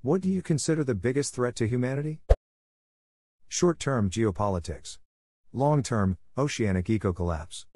What do you consider the biggest threat to humanity? Short-term geopolitics. Long-term, oceanic eco-collapse.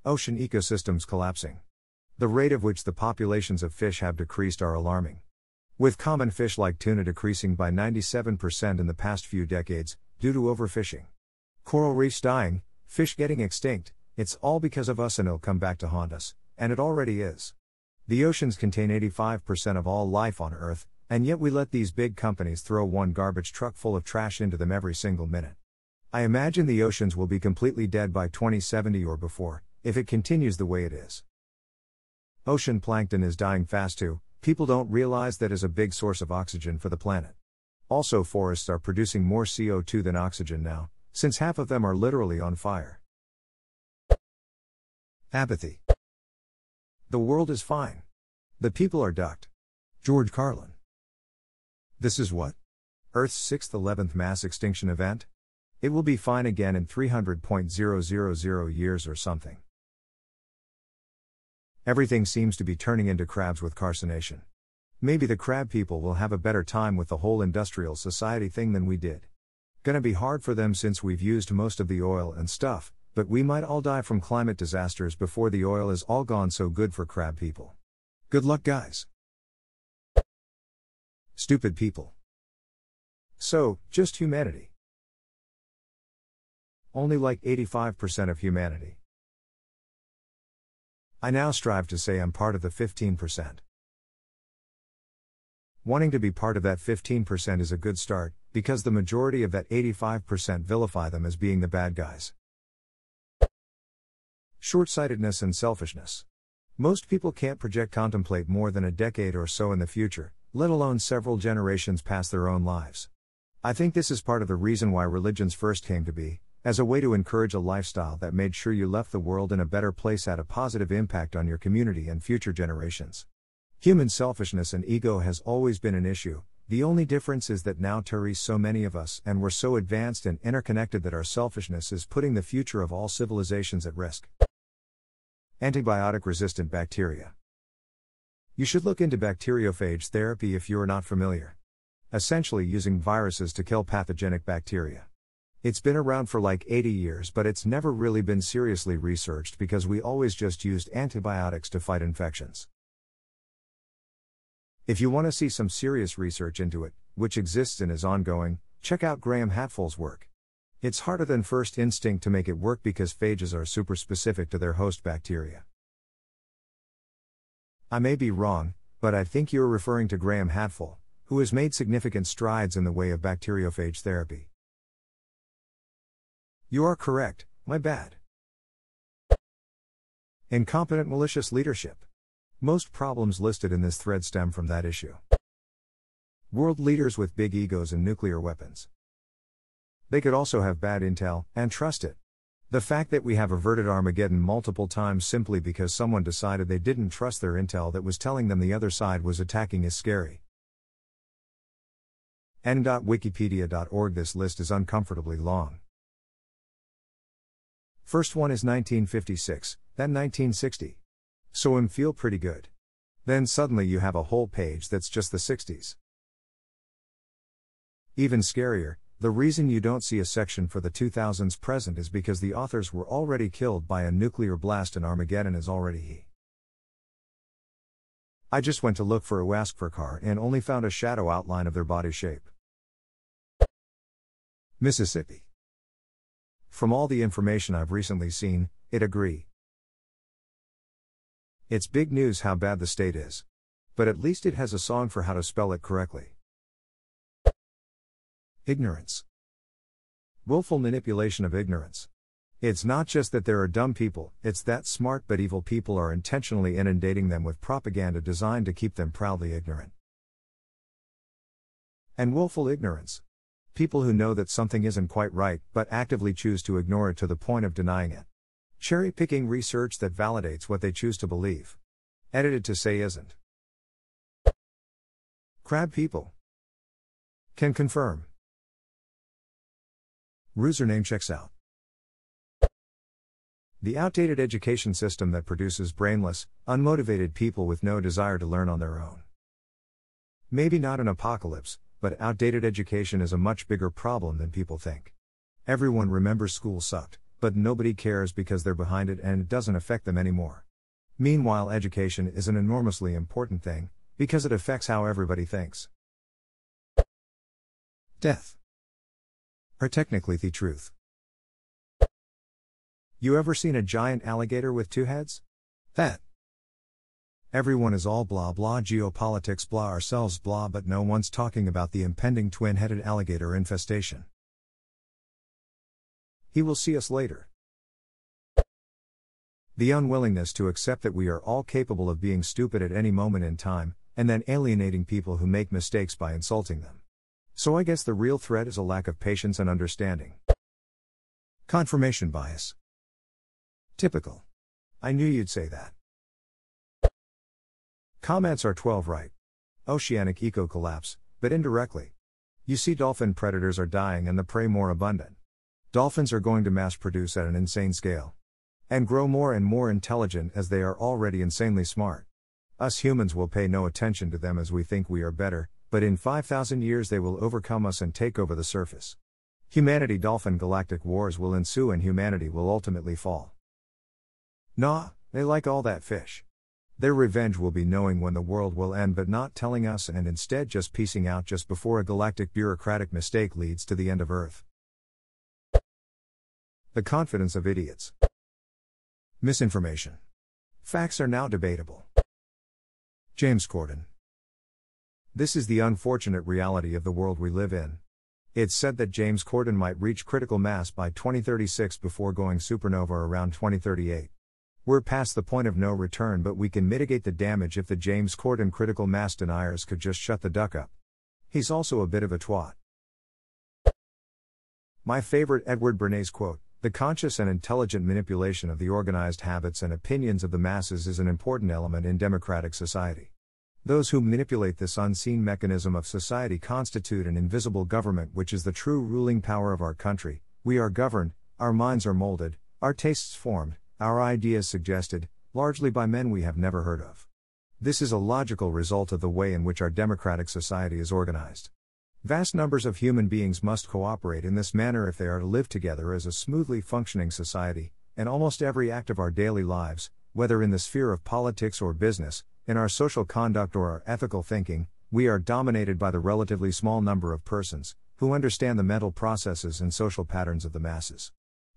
Ocean ecosystems collapsing. The rate at which the populations of fish have decreased are alarming. With common fish like tuna decreasing by 97% in the past few decades, due to overfishing. Coral reefs dying, fish getting extinct, it's all because of us and it'll come back to haunt us, and it already is. The oceans contain 85% of all life on Earth, and yet we let these big companies throw one garbage truck full of trash into them every single minute. I imagine the oceans will be completely dead by 2070 or before, if it continues the way it is. Ocean plankton is dying fast too. People don't realize that is a big source of oxygen for the planet. Also, forests are producing more CO2 than oxygen now, since half of them are literally on fire. Apathy. The world is fine. The people are ducked. George Carlin. This is what? Earth's 6th 11th mass extinction event? It will be fine again in 300,000 years or something. Everything seems to be turning into crabs with carcination. Maybe the crab people will have a better time with the whole industrial society thing than we did. Gonna be hard for them since we've used most of the oil and stuff, but we might all die from climate disasters before the oil is all gone, so good for crab people. Good luck, guys. Stupid people. So, just humanity. Only like 85% of humanity. I now strive to say I'm part of the 15%. Wanting to be part of that 15% is a good start, because the majority of that 85% vilify them as being the bad guys. Short-sightedness and selfishness. Most people can't contemplate more than a decade or so in the future, let alone several generations past their own lives. I think this is part of the reason why religions first came to be, as a way to encourage a lifestyle that made sure you left the world in a better place, had a positive impact on your community and future generations. Human selfishness and ego has always been an issue. The only difference is that now there so many of us and we're so advanced and interconnected that our selfishness is putting the future of all civilizations at risk. Antibiotic-resistant bacteria. You should look into bacteriophage therapy if you are not familiar. Essentially using viruses to kill pathogenic bacteria. It's been around for like 80 years, but it's never really been seriously researched because we always just used antibiotics to fight infections. If you want to see some serious research into it, which exists and is ongoing, check out Graham Hatfull's work. It's harder than first instinct to make it work because phages are super specific to their host bacteria. I may be wrong, but I think you're referring to Graham Hatfull, who has made significant strides in the way of bacteriophage therapy. You are correct, my bad. Incompetent malicious leadership. Most problems listed in this thread stem from that issue. World leaders with big egos and nuclear weapons. They could also have bad intel, and trust it. The fact that we have averted Armageddon multiple times simply because someone decided they didn't trust their intel that was telling them the other side was attacking is scary. n.wikipedia.org. This list is uncomfortably long. First one is 1956, then 1960. So feel pretty good. Then suddenly you have a whole page that's just the 60s. Even scarier, the reason you don't see a section for the 2000s present is because the authors were already killed by a nuclear blast and Armageddon is already here. I just went to look for Uaskfarkar and only found a shadow outline of their body shape. Mississippi. From all the information I've recently seen, it agree. It's big news how bad the state is. But at least it has a song for how to spell it correctly. Ignorance. Willful manipulation of ignorance. It's not just that there are dumb people, it's that smart but evil people are intentionally inundating them with propaganda designed to keep them proudly ignorant. And willful ignorance. People who know that something isn't quite right, but actively choose to ignore it to the point of denying it. Cherry-picking research that validates what they choose to believe. Edited to say isn't. Crab people. Can confirm. Username checks out. The outdated education system that produces brainless, unmotivated people with no desire to learn on their own. Maybe not an apocalypse, but outdated education is a much bigger problem than people think. Everyone remembers school sucked, but nobody cares because they're behind it and it doesn't affect them anymore. Meanwhile, education is an enormously important thing, because it affects how everybody thinks. Death. Or technically the truth. You ever seen a giant alligator with two heads? That. Everyone is all blah blah geopolitics blah ourselves blah, but no one's talking about the impending twin-headed alligator infestation. He will see us later. The unwillingness to accept that we are all capable of being stupid at any moment in time, and then alienating people who make mistakes by insulting them. So I guess the real threat is a lack of patience and understanding. Confirmation bias. Typical. I knew you'd say that. Comments are 12 right. Oceanic eco-collapse, but indirectly. You see, dolphin predators are dying and the prey more abundant. Dolphins are going to mass produce at an insane scale. And grow more and more intelligent as they are already insanely smart. Us humans will pay no attention to them as we think we are better, but in 5,000 years they will overcome us and take over the surface. Humanity-dolphin galactic wars will ensue and humanity will ultimately fall. Nah, they like all that fish. Their revenge will be knowing when the world will end but not telling us, and instead just piecing out just before a galactic bureaucratic mistake leads to the end of Earth. The confidence of idiots. Misinformation. Facts are now debatable. James Corden. This is the unfortunate reality of the world we live in. It's said that James Corden might reach critical mass by 2036 before going supernova around 2038. We're past the point of no return, but we can mitigate the damage if the James Corden critical mass deniers could just shut the duck up. He's also a bit of a twat. My favorite Edward Bernays quote: "The conscious and intelligent manipulation of the organized habits and opinions of the masses is an important element in democratic society. Those who manipulate this unseen mechanism of society constitute an invisible government, which is the true ruling power of our country. We are governed, our minds are molded, our tastes formed, our ideas suggested, largely by men we have never heard of. This is a logical result of the way in which our democratic society is organized. Vast numbers of human beings must cooperate in this manner if they are to live together as a smoothly functioning society, and almost every act of our daily lives, whether in the sphere of politics or business, in our social conduct or our ethical thinking, we are dominated by the relatively small number of persons, who understand the mental processes and social patterns of the masses.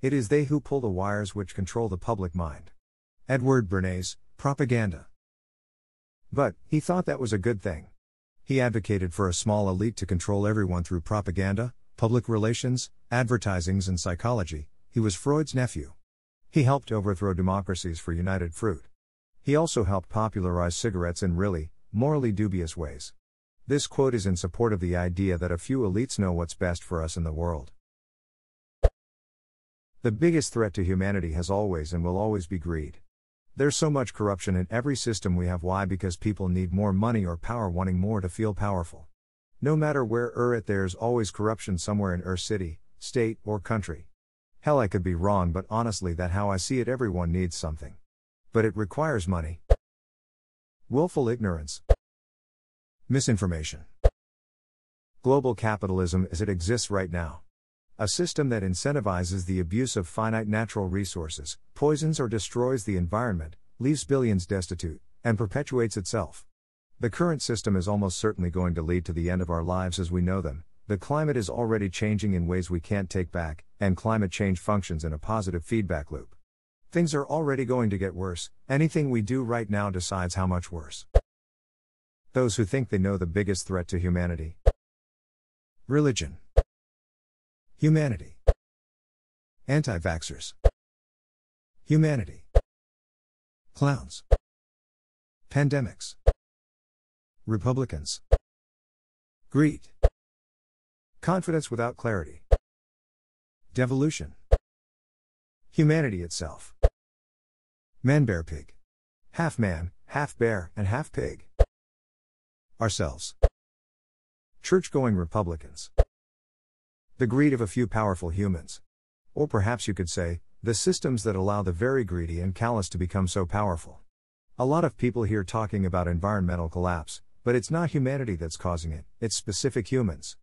It is they who pull the wires which control the public mind." Edward Bernays, Propaganda. But, he thought that was a good thing. He advocated for a small elite to control everyone through propaganda, public relations, advertisings and psychology. He was Freud's nephew. He helped overthrow democracies for United Fruit. He also helped popularize cigarettes in really, morally dubious ways. This quote is in support of the idea that a few elites know what's best for us in the world. The biggest threat to humanity has always and will always be greed. There's so much corruption in every system we have. Why? Because people need more money or power, wanting more to feel powerful. No matter where there's always corruption somewhere in city, state, or country. Hell, I could be wrong, but honestly that's how I see it. Everyone needs something. But it requires money. Willful ignorance. Misinformation. Global capitalism as it exists right now. A system that incentivizes the abuse of finite natural resources, poisons or destroys the environment, leaves billions destitute, and perpetuates itself. The current system is almost certainly going to lead to the end of our lives as we know them. The climate is already changing in ways we can't take back, and climate change functions in a positive feedback loop. Things are already going to get worse. Anything we do right now decides how much worse. Those who think they know the biggest threat to humanity. Religion. Humanity. Anti-vaxxers. Humanity. Clowns. Pandemics. Republicans. Greed. Confidence without clarity. Devolution. Humanity itself. Man-bear-pig. Half man, half bear, and half pig. Ourselves. Church-going Republicans. The greed of a few powerful humans. Or perhaps you could say, the systems that allow the very greedy and callous to become so powerful. A lot of people here talking about environmental collapse, But it's not humanity that's causing it, it's specific humans.